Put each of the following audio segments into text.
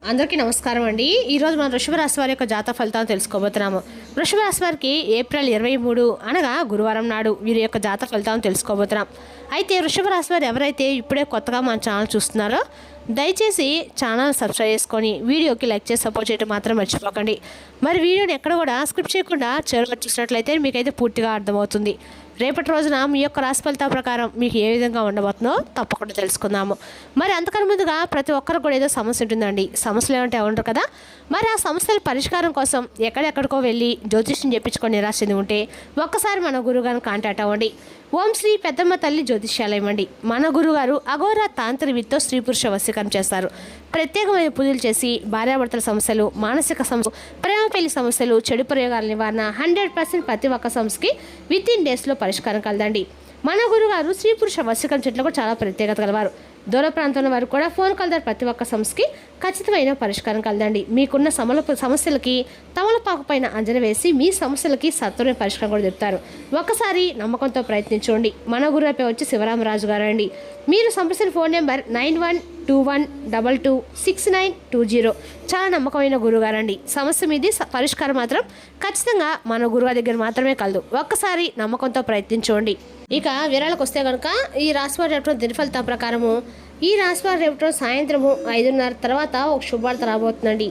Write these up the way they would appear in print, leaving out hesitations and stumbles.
అందరికీ నమస్కారం అండి. ఈరోజు మనం వృషభ రాశి వారి యొక్క జాతక ఫలితాలను తెలుసుకోబోతున్నాము. వృషభ రాశి వారికి ఏప్రిల్ 23 అనగా గురువారం నాడు వీరి యొక్క జాతక ఫలితాలను తెలుసుకోబోతున్నాం. అయితే వృషభ రాశి వారు ఎవరైతే ఇప్పుడే కొత్తగా మన ఛానల్ చూస్తున్నారో దయచేసి ఛానల్ సబ్స్క్రైబ్ చేసుకొని వీడియోకి లైక్ చేసి సపోర్ట్ చేయడం మాత్రం మర్చిపోకండి. మరి వీడియోని ఎక్కడ కూడా స్క్రిప్ట్ చేయకుండా చివరిగా చూసినట్లయితే మీకైతే పూర్తిగా అర్థమవుతుంది. రేపటి రోజున మీ యొక్క రాశి ఫలితాల ప్రకారం మీకు ఏ విధంగా ఉండబోతుందో తప్పకుండా తెలుసుకుందాము. మరి అంతకన్నా ముందుగా ప్రతి ఒక్కరికి కూడా ఏదో సమస్య ఉంటుందండి. సమస్యలు ఏమంటే ఉండరు కదా. మరి ఆ సమస్యల పరిష్కారం కోసం ఎక్కడెక్కడికో వెళ్ళి జ్యోతిష్యం చెప్పించుకొని నిరాశ చెంది ఉంటే ఒక్కసారి మన గురువుగారిని కాంటాక్ట్ అవ్వండి. ఓం శ్రీ పెద్దమ్మ తల్లి జ్యోతిష్యాలయం అండి. మన గురుగారు అఘోర తాంత్రికతో స్త్రీ పురుష వశీకరణ చేస్తారు. ప్రత్యేకమైన పూజలు చేసి భార్యాభర్తల సమస్యలు, మానసిక సమస్యలు, ప్రేమ పెళ్లి సమస్యలు, చెడు ప్రయోగాల నివారణ 100% ప్రతి ఒక్క సమస్యకి విత్ ఇన్ డేస్లో పరిష్కారం కలదండి. మన గురుగారు స్త్రీ పురుష వశీకరణ చెట్లు కూడా చాలా ప్రత్యేకత కలవారు. దూర ప్రాంతంలో వారు కూడా ఫోన్ కలదారు. ప్రతి ఒక్క సమస్యకి ఖచ్చితమైన పరిష్కారం కలదండి. మీకున్న సమస్యలకి తమలపాకు పైన అంజన వేసి మీ సమస్యలకి సత్వరమైన పరిష్కారం కూడా చెప్తారు. ఒక్కసారి నమ్మకంతో ప్రయత్నించండి. మన గురుపై వచ్చి శివరామరాజు గారు అండి. మీరు సంప్రదించిన ఫోన్ నెంబర్ 9121226920. చాలా నమ్మకమైన గురుగారండి. సమస్య మీది పరిష్కారం మాత్రం ఖచ్చితంగా మన గురుగారి దగ్గర మాత్రమే కలదు. ఒక్కసారి నమ్మకంతో ప్రయత్నించండి. ఇక వివరాలకు వస్తే కనుక ఈ రాశివారి రేపటి దినఫలితం ప్రకారము ఈ రాశివారి రేపటి సాయంత్రము 5:30 తర్వాత ఒక శుభవార్త రాబోతుందండి.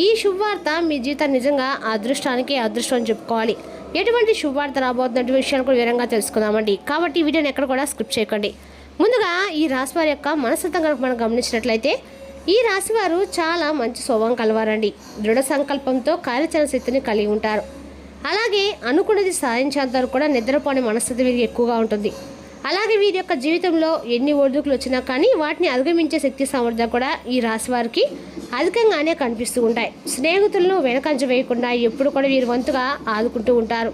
ఈ శుభవార్త మీ జీవితం నిజంగా అదృష్టానికి అదృష్టం అని చెప్పుకోవాలి. ఎటువంటి శుభవార్త రాబోతున్న విషయాన్ని కూడా వివరంగా తెలుసుకుందామండి. కాబట్టి ఈ వీడియోని ఎక్కడ కూడా స్కిప్ చేయకండి. ముందుగా ఈ రాశివారి యొక్క మనస్తత్వం కనుక మనం గమనించినట్లయితే ఈ రాశివారు చాలా మంచి స్వభావం కలవారండి. దృఢ సంకల్పంతో కార్యాచరణ శక్తిని కలిగి ఉంటారు. అలాగే అనుకున్నది సాధించేంత వరకు కూడా నిద్రపోని మనస్థితి వీరికి ఎక్కువగా ఉంటుంది. అలాగే వీరి యొక్క జీవితంలో ఎన్ని ఒడిదుడుకులు వచ్చినా కానీ వాటిని అధిగమించే శక్తి సామర్థ్యం కూడా ఈ రాశి వారికి అధికంగానే కనిపిస్తూ ఉంటాయి. స్నేహితులను వెనకంజ వేయకుండా ఎప్పుడు కూడా వీరి వంతుగా ఆదుకుంటూ ఉంటారు.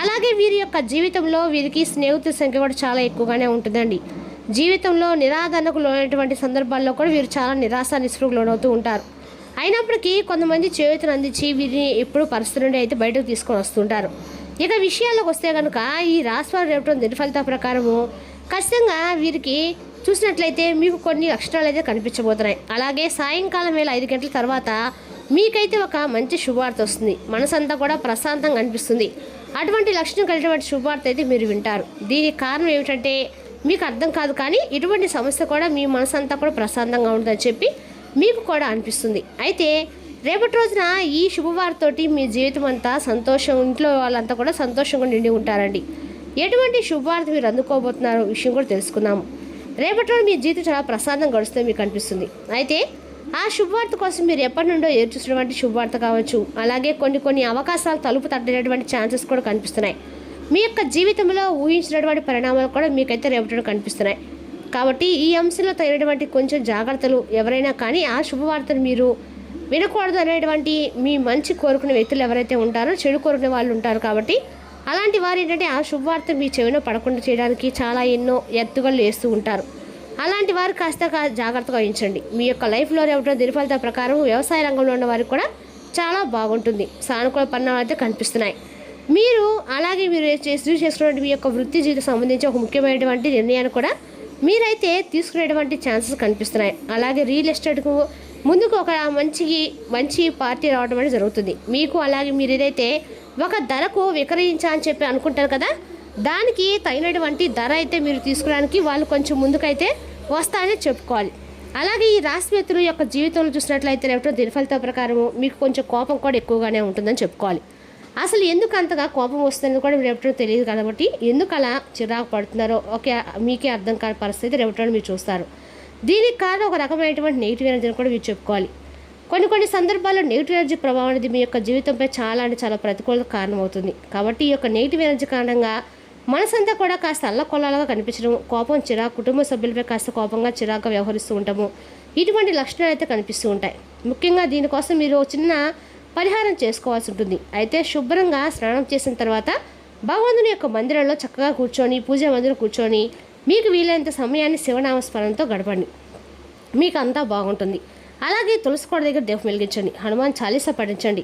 అలాగే వీరి యొక్క జీవితంలో వీరికి స్నేహితుల సంఖ్య కూడా చాలా ఎక్కువగానే ఉంటుందండి. జీవితంలో నిరాదరణకు లోనటువంటి సందర్భాల్లో కూడా వీరు చాలా నిరాశ నిస్పృహకు లోనవుతూ ఉంటారు. అయినప్పటికీ కొంతమంది చేతులు అందించి వీరిని ఎప్పుడు పరిస్థితి నుండి అయితే బయటకు తీసుకొని వస్తుంటారు. ఇక విషయాల్లోకి వస్తే కనుక ఈ రాశివారి రేపటి దినఫలితాల ప్రకారము ఖచ్చితంగా వీరికి చూసినట్లయితే మీకు కొన్ని లక్షణాలు అయితే కనిపించబోతున్నాయి. అలాగే సాయంకాలం వేళ 5 గంటల తర్వాత మీకైతే ఒక మంచి శుభవార్త వస్తుంది. మనసంతా కూడా ప్రశాంతంగా అనిపిస్తుంది. అటువంటి లక్షణం కలిగినటువంటి శుభవార్త అయితే మీరు వింటారు. దీనికి కారణం ఏమిటంటే మీకు అర్థం కాదు, కానీ ఇటువంటి సమస్య కూడా మీ మనసంతా కూడా ప్రశాంతంగా ఉంటుందని చెప్పి మీకు కూడా అనిపిస్తుంది. అయితే రేపటి రోజున ఈ శుభవార్తతోటి మీ జీవితం అంతా సంతోషం, ఇంట్లో వాళ్ళంతా కూడా సంతోషంగా నిండి ఉంటారండి. ఎటువంటి శుభవార్త మీరు అందుకోబోతున్నారో విషయం కూడా తెలుసుకుందాము. రేపటి రోజు మీ జీవితం చాలా ప్రశాంతంగా గడుస్తుంది మీకు అనిపిస్తుంది. అయితే ఆ శుభవార్త కోసం మీరు ఎప్పటి నుండో ఎదురు చూసినటువంటి శుభవార్త కావచ్చు. అలాగే కొన్ని అవకాశాలు తలుపు తట్టినటువంటి ఛాన్సెస్ కూడా కనిపిస్తున్నాయి. మీ యొక్క జీవితంలో ఊహించినటువంటి పరిణామాలు కూడా మీకైతే రేపటి కనిపిస్తున్నాయి. కాబట్టి ఈ అంశంలో తగినటువంటి కొంచెం జాగ్రత్తలు ఎవరైనా కానీ ఆ శుభవార్తను మీరు వినకూడదు అనేటువంటి మీ మంచి కోరుకునే వ్యక్తులు ఎవరైతే ఉంటారో చెడు కోరుకునే వాళ్ళు ఉంటారు. కాబట్టి అలాంటి వారు ఏంటంటే ఆ శుభవార్త మీ చెవిలో పడకుండా చేయడానికి చాలా ఎన్నో ఎత్తుగళ్ళు వేస్తూ ఉంటారు. అలాంటి వారు కాస్త జాగ్రత్తగా వహించండి. మీ యొక్క లైఫ్లో రేపటి దినఫలిత ప్రకారం వ్యవసాయ రంగంలో ఉన్న వారికి కూడా చాలా బాగుంటుంది. సానుకూల పరిణామాలు అయితే కనిపిస్తున్నాయి. మీరు అలాగే మీరు చేసుకున్నటువంటి మీ యొక్క వృత్తి జీవితం సంబంధించి ఒక ముఖ్యమైనటువంటి నిర్ణయాన్ని కూడా మీరైతే తీసుకునేటువంటి ఛాన్సెస్ కనిపిస్తున్నాయి. అలాగే రియల్ ఎస్టేట్కు ముందుకు ఒక మంచి పార్టీ రావడం అనేది జరుగుతుంది మీకు. అలాగే మీరు ఏదైతే ఒక ధరకు విక్రయించా అని చెప్పి అనుకుంటారు కదా, దానికి తగినటువంటి ధర అయితే మీరు తీసుకోవడానికి వాళ్ళు కొంచెం ముందుకైతే వస్తారని చెప్పుకోవాలి. అలాగే ఈ రాశి వ్యక్తుల యొక్క జీవితంలో చూసినట్లయితే రేపటి దినఫలిత ప్రకారం మీకు కొంచెం కోపం కూడా ఎక్కువగానే ఉంటుందని చెప్పుకోవాలి. అసలు ఎందుకు అంతగా కోపం వస్తుందని కూడా రేపటి తెలియదు కాబట్టి ఎందుకు అలా చిరాకు పడుతున్నారో మీకే అర్థం కాని పరిస్థితి రేపటి మీరు చూస్తారు. దీనికి కారణం ఒక రకమైనటువంటి నెగిటివ్ ఎనర్జీని కూడా మీరు చెప్పుకోవాలి. కొన్ని సందర్భాల్లో నెగిటివ్ ఎనర్జీ ప్రభావం అనేది మీ యొక్క జీవితంపై చాలా ప్రతికూలత కారణమవుతుంది. కాబట్టి ఈ యొక్క నెగిటివ్ ఎనర్జీ కారణంగా మనసంతా కూడా కాస్త అల్లకొల్లాలుగా కనిపించడం, కోపం, చిరాకు, కుటుంబ సభ్యులపై కాస్త కోపంగా చిరాకుగా వ్యవహరిస్తూ ఉంటాము. ఇటువంటి లక్షణాలు అయితే కనిపిస్తూ ఉంటాయి. ముఖ్యంగా దీనికోసం మీరు చిన్న పరిహారం చేసుకోవాల్సి ఉంటుంది. అయితే శుభ్రంగా స్నానం చేసిన తర్వాత భగవంతుని యొక్క మందిరంలో చక్కగా కూర్చొని పూజా మందిరం కూర్చొని మీకు వీలైనంత సమయాన్ని శివనామస్మరణతో గడపండి. మీకు అంతా బాగుంటుంది. అలాగే తులసి కోట దగ్గర దీపం వెలిగించండి. హనుమాన్ చాలీసా పఠించండి.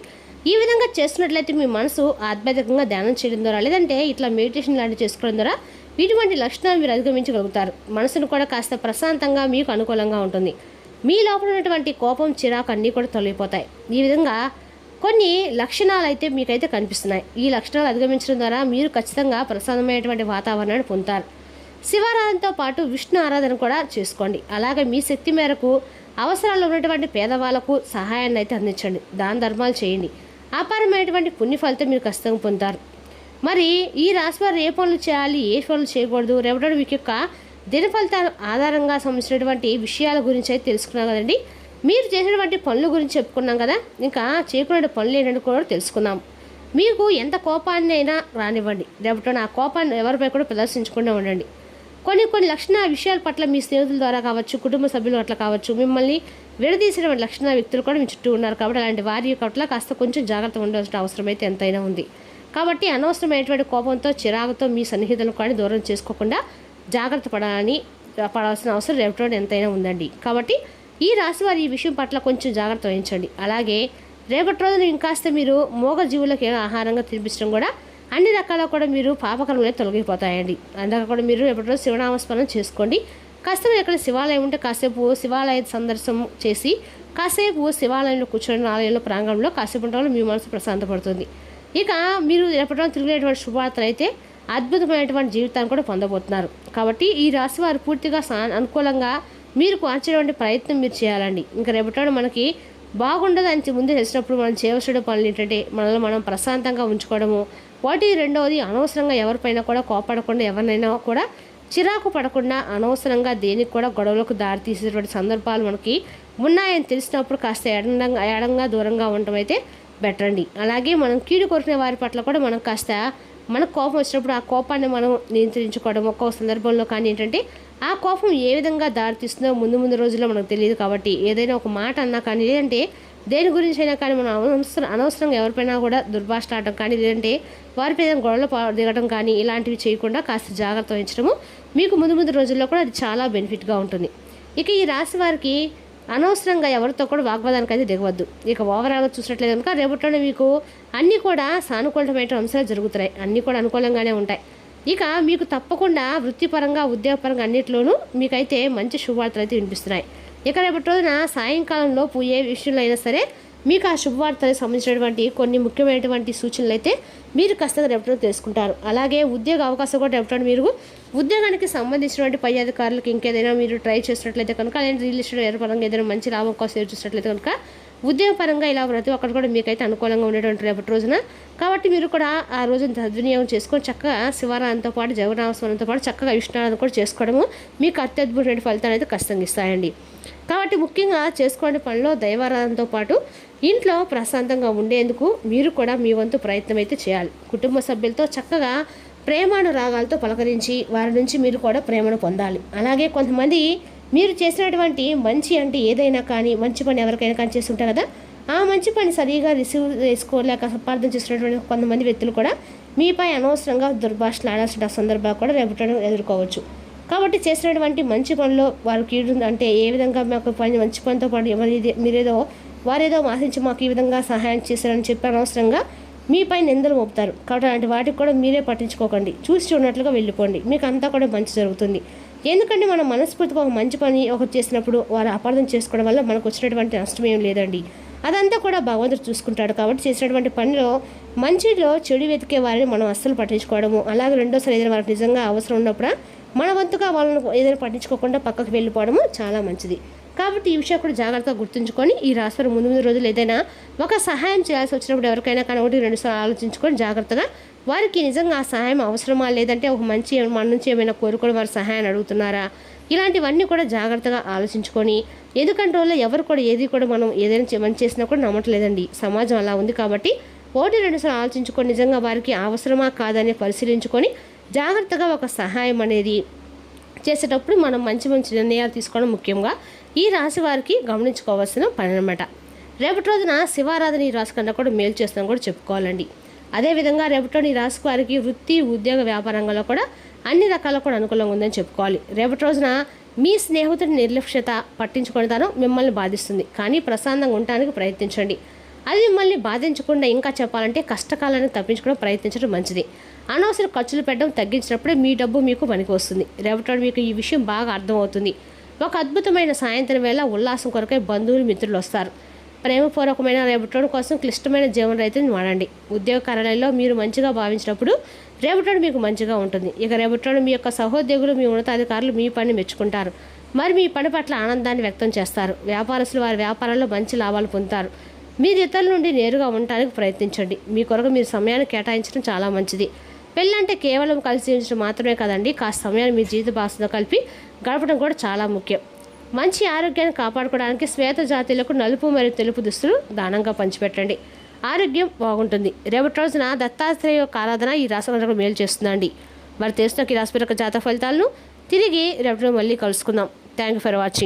ఈ విధంగా చేస్తున్నట్లయితే మీ మనసు ఆధ్యాత్మికంగా ధ్యానం చేయడం ద్వారా లేదంటే ఇట్లా మెడిటేషన్ లాంటివి చేసుకోవడం ద్వారా ఇటువంటి లక్షణాలు మీరు అధిగమించగలుగుతారు. మనసును కూడా కాస్త ప్రశాంతంగా మీకు అనుకూలంగా ఉంటుంది. మీ లోపల ఉన్నటువంటి కోపం, చిరాకు అన్నీ కూడా తొలగిపోతాయి. ఈ విధంగా కొన్ని లక్షణాలు అయితే మీకైతే కనిపిస్తున్నాయి. ఈ లక్షణాలు అధిగమించడం ద్వారా మీరు ఖచ్చితంగా ప్రశాంతమైనటువంటి వాతావరణాన్ని పొందుతారు. శివారాధనతో పాటు విష్ణు ఆరాధన కూడా చేసుకోండి. అలాగే మీ శక్తి మేరకు అవసరాల్లో ఉన్నటువంటి పేదవాళ్లకు సహాయాన్ని అయితే అందించండి. దాన ధర్మాలు చేయండి. అపారమైనటువంటి పుణ్య ఫలితం మీరు ఖచ్చితంగా పొందుతారు. మరి ఈ రాశి వారు ఏ పనులు చేయాలి, ఏ పనులు చేయకూడదు, రేపటి వీక్ యొక్క దిన ఫలితాల ఆధారంగా సంబంధించినటువంటి విషయాల గురించి అయితే తెలుసుకున్నాం కదండి. మీరు చేసినటువంటి పనుల గురించి చెప్పుకున్నాం కదా, ఇంకా చేయకుండా పనులు ఏంటంటే కూడా తెలుసుకుందాం. మీకు ఎంత కోపాన్ని అయినా రానివ్వండి, రేపటి ఆ కోపాన్ని ఎవరిపై కూడా ప్రదర్శించకుండా ఉండండి. కొన్ని లక్షణ విషయాల పట్ల మీ స్నేహితుల ద్వారా కావచ్చు, కుటుంబ సభ్యుల పట్ల కావచ్చు, మిమ్మల్ని విడదీసిన లక్షణ వ్యక్తులు కూడా మీ చుట్టూ ఉన్నారు. కాబట్టి అలాంటి వారి పట్ల కాస్త కొంచెం జాగ్రత్త ఉండవలసిన అవసరం అయితే ఎంతైనా ఉంది. కాబట్టి అనవసరమైనటువంటి కోపంతో, చిరాకుతో మీ సన్నిహితులను కూడా దూరం చేసుకోకుండా జాగ్రత్త పడాల్సిన అవసరం రేపటి ఎంతైనా ఉందండి. కాబట్టి ఈ రాశి వారి ఈ విషయం పట్ల కొంచెం జాగ్రత్త వహించండి. అలాగే రేపటి రోజున ఇంకాస్త మీరు మూగ జీవులకు ఆహారంగా తినిపించడం కూడా అన్ని రకాల కూడా మీరు పాపకర్మలే తొలగిపోతాయండి. అందుకే కూడా మీరు రేపటి రోజు శివనామస్మరణ చేసుకోండి. కాస్త ఎక్కడ శివాలయం ఉంటే కాసేపు శివాలయ సందర్శనం చేసి కాసేపు శివాలయంలో కూర్చొని ఆలయంలో ప్రాంగణంలో కాసేపు ఉండడం మీ మనసు ప్రశాంతపడుతుంది. ఇక మీరు రేపటి రోజు తిరిగేటువంటి శుభవార్తలు అయితే అద్భుతమైనటువంటి జీవితాన్ని కూడా పొందబోతున్నారు. కాబట్టి ఈ రాశి వారు పూర్తిగా అనుకూలంగా మీరు మార్చేటువంటి ప్రయత్నం మీరు చేయాలండి. ఇంకా రేపటి మనకి బాగుండదు అని ముందు తెలిసినప్పుడు మనం చేయవలసిన పనులు ఏంటంటే మనల్ని మనం ప్రశాంతంగా ఉంచుకోవడము. రెండవది అనవసరంగా ఎవరిపైనా కూడా కోపడకుండా, ఎవరినైనా కూడా చిరాకు పడకుండా, అనవసరంగా దేనికి కూడా గొడవలకు దారి తీసేటువంటి సందర్భాలు మనకి ఉన్నాయని తెలిసినప్పుడు కాస్త ఎడంగా దూరంగా ఉండటం అయితే బెటర్ అండి. అలాగే మనం కీడు కోరుకునే వారి పట్ల కూడా మనం కాస్త మనకు కోపం వచ్చినప్పుడు ఆ కోపాన్ని మనం నియంత్రించుకోవడం. ఒక్కో సందర్భంలో కానీ ఏంటంటే ఆ కోపం ఏ విధంగా దారితీస్తుందో ముందు రోజుల్లో మనకు తెలియదు. కాబట్టి ఏదైనా ఒక మాట అన్నా కానీ, లేదంటే దేని గురించి అయినా కానీ మనం అనవసరంగా ఎవరిపైనా కూడా దుర్భాషలాడటం కానీ, లేదంటే వారిపై ఏదైనా గొడవలు దిగడం కానీ ఇలాంటివి చేయకుండా కాస్త జాగ్రత్త వహించడము మీకు ముందు రోజుల్లో కూడా అది చాలా బెనిఫిట్గా ఉంటుంది. ఇక ఈ రాశి వారికి అనవసరంగా ఎవరితో కూడా వాగ్వాదానికి అయితే దిగవద్దు. ఇక ఓవరాల్గా చూసినట్లయితే కనుక రేపటిలోనే మీకు అన్నీ కూడా సానుకూలమైన అంశాలు జరుగుతున్నాయి. అన్నీ కూడా అనుకూలంగానే ఉంటాయి. ఇక మీకు తప్పకుండా వృత్తిపరంగా, ఉద్యోగపరంగా అన్నింటిలోనూ మీకైతే మంచి శుభవార్తలు అయితే వినిపిస్తున్నాయి. ఇక రేపటి రోజున సాయంకాలంలోపు ఏ విషయంలో అయినా సరే మీకు ఆ శుభవార్తలకు సంబంధించినటువంటి కొన్ని ముఖ్యమైనటువంటి సూచనలు అయితే మీరు ఖచ్చితంగా రేపటి తెలుసుకుంటారు. అలాగే ఉద్యోగ అవకాశం కూడా రేపటి మీరు ఉద్యోగానికి సంబంధించినటువంటి పై అధికారులకు ఇంకేదైనా మీరు ట్రై చేసినట్లయితే కనుక, అలాంటి రియల్ ఎస్టేట్ పరంగా ఏదైనా మంచి లాభం కోసం ఎదురు చూసినట్లయితే కనుక ఉద్యోగపరంగా ఇలా ప్రతి ఒక్కరు కూడా మీకైతే అనుకూలంగా ఉండేటువంటి రేపటి రోజున. కాబట్టి మీరు కూడా ఆ రోజున సద్వినియోగం చేసుకొని చక్కగా శివారాధనతో పాటు జగన్నామస్మరణతో పాటు చక్కగా విష్ణునారాధన కూడా చేసుకోవడము మీకు అత్యద్భుతమైన ఫలితాలు అయితే ఖచ్చితంగా ఇస్తాయండి. కాబట్టి ముఖ్యంగా చేసుకోండి పనిలో దైవారాధనతో పాటు ఇంట్లో ప్రశాంతంగా ఉండేందుకు మీరు కూడా మీ వంతు ప్రయత్నం అయితే చేయాలి. కుటుంబ సభ్యులతో చక్కగా ప్రేమానురాగాలతో పలకరించి వారి నుంచి మీరు కూడా ప్రేమను పొందాలి. అలాగే కొంతమంది మీరు చేసినటువంటి మంచి అంటే ఏదైనా కానీ మంచి పని ఎవరికైనా కానీ చేస్తుంటారు కదా, ఆ మంచి పని సరిగా రిసీవ్ చేసుకోలేక అపార్థం చేసినటువంటి కొంతమంది వ్యక్తులు కూడా మీపై అనవసరంగా దుర్భాషలు ఆడాల్సిన సందర్భాలు కూడా రేపటి ఎదుర్కోవచ్చు. కాబట్టి చేసినటువంటి మంచి పనిలో వారికి అంటే ఏ విధంగా మాకు పని మంచి పనితో పాటు మీరేదో వారేదో ఆశించి మాకు ఈ విధంగా సహాయం చేశారని చెప్పి అనవసరంగా మీపై నిందలు మోపుతారు. కాబట్టి అలాంటి వాటికి కూడా మీరే పట్టించుకోకండి. చూసి చూడనట్లుగా వెళ్ళిపోండి. మీకు అంతా కూడా మంచి జరుగుతుంది. ఎందుకంటే మనం మనస్ఫూర్తిగా ఒక మంచి పని ఒకటి చేసినప్పుడు వారు అపార్థం చేసుకోవడం వల్ల మనకు వచ్చినటువంటి నష్టం ఏం లేదండి. అదంతా కూడా భగవంతుడు చూసుకుంటాడు. కాబట్టి చేసినటువంటి పనిలో మంచిలో చెడు వెతికే వారిని మనం అస్సలు పట్టించుకోవడము, అలాగే రెండోసారి ఏదైనా వారికి నిజంగా అవసరం ఉన్నప్పుడు మన వంతుగా వాళ్ళని ఏదైనా పట్టించుకోకుండా పక్కకు వెళ్ళిపోవడము చాలా మంచిది. కాబట్టి ఈ విషయం కూడా జాగ్రత్తగా గుర్తుంచుకొని ఈ రాశివారు ముందు రోజులు ఏదైనా ఒక సహాయం చేయాల్సి వచ్చినప్పుడు ఎవరికైనా కానీ 1-2 సార్లు ఆలోచించుకొని జాగ్రత్తగా వారికి నిజంగా ఆ సహాయం అవసరమా, లేదంటే ఒక మంచి మన నుంచి ఏమైనా కోరుకొని వారు సహాయాన్ని అడుగుతున్నారా, ఇలాంటివన్నీ కూడా జాగ్రత్తగా ఆలోచించుకొని, ఎందుకంటే వల్ల ఎవరు కూడా ఏది కూడా మనం ఏదైనా మంచి చేసినా కూడా నమ్మట్లేదండి. సమాజం అలా ఉంది. కాబట్టి 1-2 సార్లు ఆలోచించుకొని నిజంగా వారికి అవసరమా కాదని పరిశీలించుకొని జాగ్రత్తగా ఒక సహాయం అనేది చేసేటప్పుడు మనం మంచి నిర్ణయాలు తీసుకోవడం ముఖ్యంగా ఈ రాశి వారికి గమనించుకోవాల్సిన పని అనమాట. రేపటి రోజున శివారాధన ఈ రాశి కన్నా కూడా మేలు చేస్తామని కూడా చెప్పుకోవాలండి. అదేవిధంగా రేపటి ఈ రాశి వారికి వృత్తి, ఉద్యోగ, వ్యాపారంలో కూడా అన్ని రకాల కూడా అనుకూలంగా ఉందని చెప్పుకోవాలి. రేపటి రోజున మీ స్నేహితుడి నిర్లక్ష్యత, పట్టించుకునేతనం మిమ్మల్ని బాధిస్తుంది. కానీ ప్రశాంతంగా ఉండడానికి ప్రయత్నించండి. అది మిమ్మల్ని బాధించకుండా ఇంకా చెప్పాలంటే కష్టకాలాన్ని తప్పించుకోవడం ప్రయత్నించడం మంచిది. అనవసర ఖర్చులు పెట్టడం తగ్గించినప్పుడే మీ డబ్బు మీకు పనికి వస్తుంది. రేపటి మీకు ఈ విషయం బాగా అర్థమవుతుంది. ఒక అద్భుతమైన సాయంత్రం వేళ ఉల్లాసం కొరకై బంధువులు మిత్రులు వస్తారు. ప్రేమపూర్వకమైన రేపటోడు కోసం క్లిష్టమైన జీవన రైతుని వాడండి. ఉద్యోగ కార్యాలయంలో మీరు మంచిగా భావించినప్పుడు రేపటోడు మీకు మంచిగా ఉంటుంది. ఇక రేపటోడు మీ యొక్క సహోద్యోగులు, మీ ఉన్నతాధికారులు మీ పని మెచ్చుకుంటారు. మరి మీ పని పట్ల ఆనందాన్ని వ్యక్తం చేస్తారు. వ్యాపారస్తులు వారి వ్యాపారాల్లో మంచి లాభాలు పొందుతారు. మీరు ఇతరుల నుండి నేరుగా ఉండటానికి ప్రయత్నించండి. మీ కొరకు మీరు సమయాన్ని కేటాయించడం చాలా మంచిది. పెళ్ళంటే కేవలం కలిసి జీవించడం మాత్రమే కదండి, కాస్త సమయాన్ని మీ జీవిత భాషతో కలిపి గడపడం కూడా చాలా ముఖ్యం. మంచి ఆరోగ్యాన్ని కాపాడుకోవడానికి శ్వేత జాతీయులకు నలుపు మరియు తెలుపు దుస్తులు దానంగా పంచిపెట్టండి. ఆరోగ్యం బాగుంటుంది. రేపటి రోజున దత్తాత్రేయ యొక్క ఆరాధన ఈ రాశి వారికి మేలు చేస్తుందండి. మరి తెలిసిన ఈ రాశి యొక్క జాతక ఫలితాలను తిరిగి రేపటి మళ్ళీ కలుసుకుందాం. Thank you for watching.